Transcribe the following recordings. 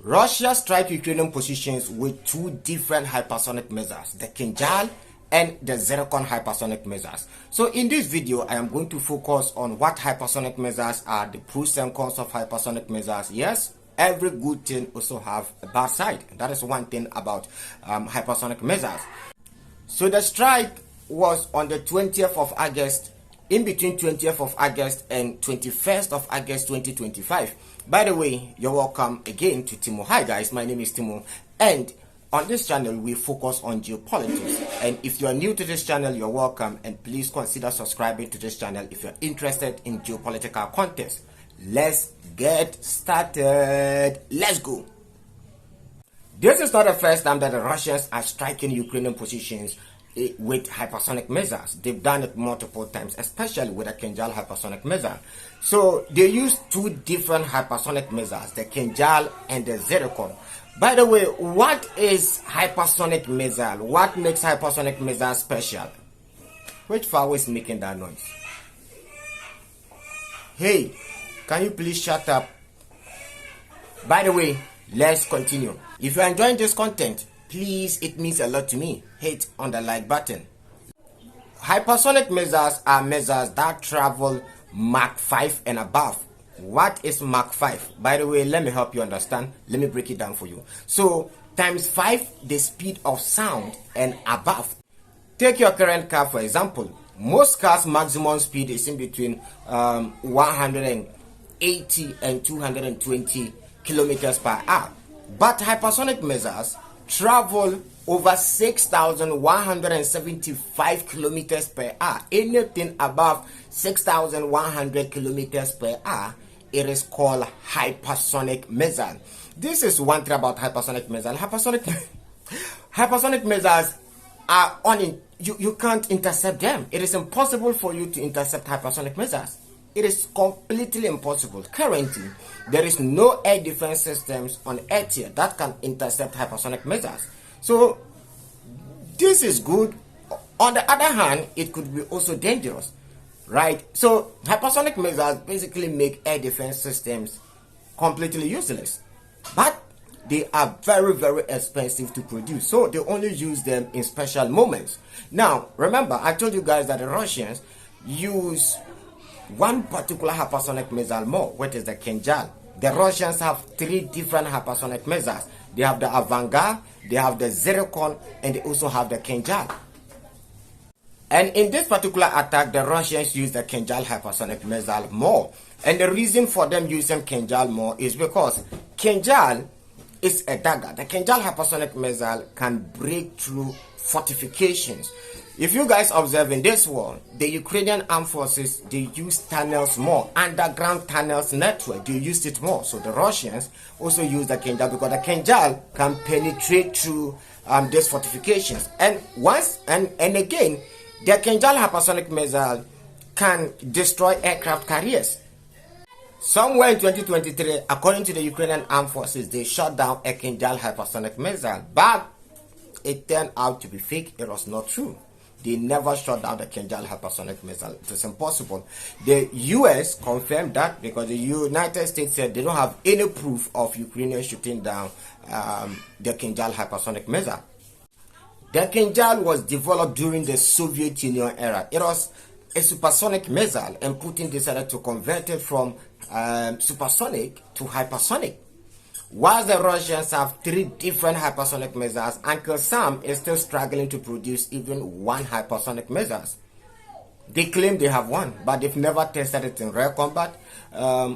Russia strike Ukrainian positions with two different hypersonic missiles, the Kinjal and the Zircon hypersonic missiles. So in this video, I am going to focus on what hypersonic missiles are, the pros and cons of hypersonic missiles. Yes, every good thing also have a bad side. That is one thing about hypersonic missiles. So the strike was on the 20th of August, in between 20th of August and 21st of August 2025. By the way, you're welcome again to Timo. Hi guys, my name is Timo, and on this channel we focus on geopolitics. And if you are new to this channel, you're welcome, and please consider subscribing to this channel if you're interested in geopolitical content. Let's get started. Let's go. This is not the first time that the Russians are striking Ukrainian positions with hypersonic missiles. They've done it multiple times, especially with the Kinjal hypersonic missile. So they use two different hypersonic missiles, the Kinjal and the Zircon. By the way, what is hypersonic missile? What makes hypersonic missile special? Which fowl is making that noise? Hey, can you please shut up? By the way, let's continue. If you're enjoying this content, please, it means a lot to me. Hit on the like button. Hypersonic missiles are missiles that travel Mach 5 and above. What is Mach 5? By the way, let me help you understand. Let me break it down for you. So, times 5 the speed of sound and above. Take your current car for example. Most cars' maximum speed is in between 180 and 220 kilometers per hour. But hypersonic missiles travel over 6,175 kilometers per hour. Anything above 6,100 kilometers per hour, it is called hypersonic missile. This is one thing about hypersonic missile. Hypersonic missiles are you can't intercept them. It is impossible for you to intercept hypersonic missiles. It is completely impossible. Currently, there is no air defense systems on Earth here that can intercept hypersonic missiles. So, this is good. On the other hand, it could be also dangerous, right? So, hypersonic missiles basically make air defense systems completely useless. But they are very, very expensive to produce. So, they only use them in special moments. Now, remember, I told you guys that the Russians use one particular hypersonic missile more, which is the Kinjal. The Russians have three different hypersonic missiles. They have the Avangard, they have the Zircon, and they also have the Kinjal. And in this particular attack, the Russians use the Kinjal hypersonic missile more. And the reason for them using Kinjal more is because Kinjal is a dagger. The Kinjal hypersonic missile can break through fortifications. If you guys observe in this war, the Ukrainian armed forces, they use tunnels more, underground tunnels network, they used it more. So the Russians also use the Kinjal because the Kinjal can penetrate through these fortifications. And again, the Kinjal hypersonic missile can destroy aircraft carriers. Somewhere in 2023, according to the Ukrainian armed forces, they shot down a Kinjal hypersonic missile, but it turned out to be fake. It was not true. They never shot down the Kinjal hypersonic missile. It is impossible. The US confirmed that because the United States said they don't have any proof of Ukrainians shooting down the Kinjal hypersonic missile. The Kinjal was developed during the Soviet Union era. It was a supersonic missile, and Putin decided to convert it from supersonic to hypersonic. While the Russians have three different hypersonic missiles, Uncle Sam is still struggling to produce even one hypersonic missile. They claim they have one, but they've never tested it in real combat.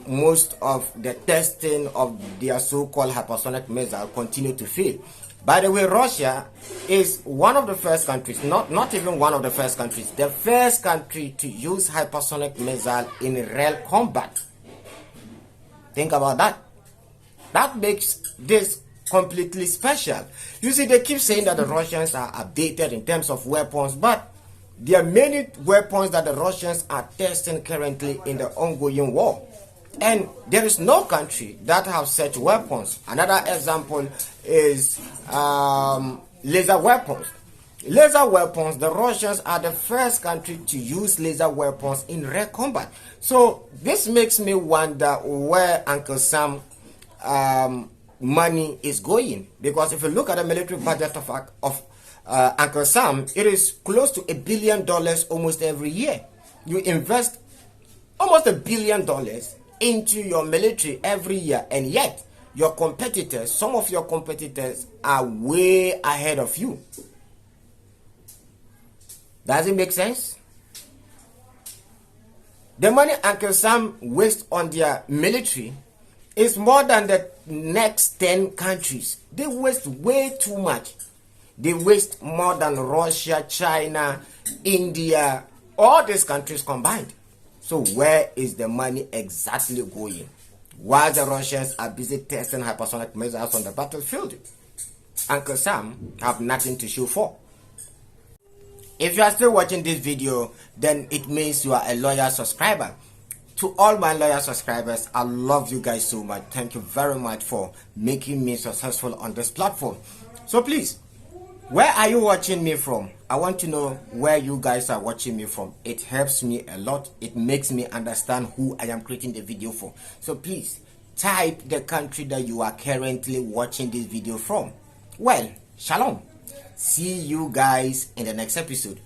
Most of the testing of their so-called hypersonic missile continue to fail. By the way, Russia is one of the first countries, not even one of the first countries, the first country to use hypersonic missile in real combat. Think about that. That makes this completely special. You see, they keep saying that the Russians are updated in terms of weapons, but there are many weapons that the Russians are testing currently in the ongoing war. And there is no country that have such weapons. Another example is laser weapons. Laser weapons, the Russians are the first country to use laser weapons in real combat. So this makes me wonder where Uncle Sam money is going. Because if you look at the military budget of Uncle Sam, it is close to $1 billion almost every year. You invest almost $1 billion into your military every year, and yet your competitors, some of your competitors are way ahead of you. Does it make sense? The money Uncle Sam wastes on their military is more than the next 10 countries. They waste way too much. They waste more than Russia, China, India, all these countries combined. So where is the money exactly going? While the Russians are busy testing hypersonic missiles on the battlefield, Uncle Sam have nothing to show for. If you are still watching this video, then it means you are a loyal subscriber. To all my loyal subscribers, I love you guys so much. Thank you very much for making me successful on this platform. So please, where are you watching me from? I want to know where you guys are watching me from. It helps me a lot. It makes me understand who I am creating the video for. So please, type the country that you are currently watching this video from. Well, shalom. See you guys in the next episode.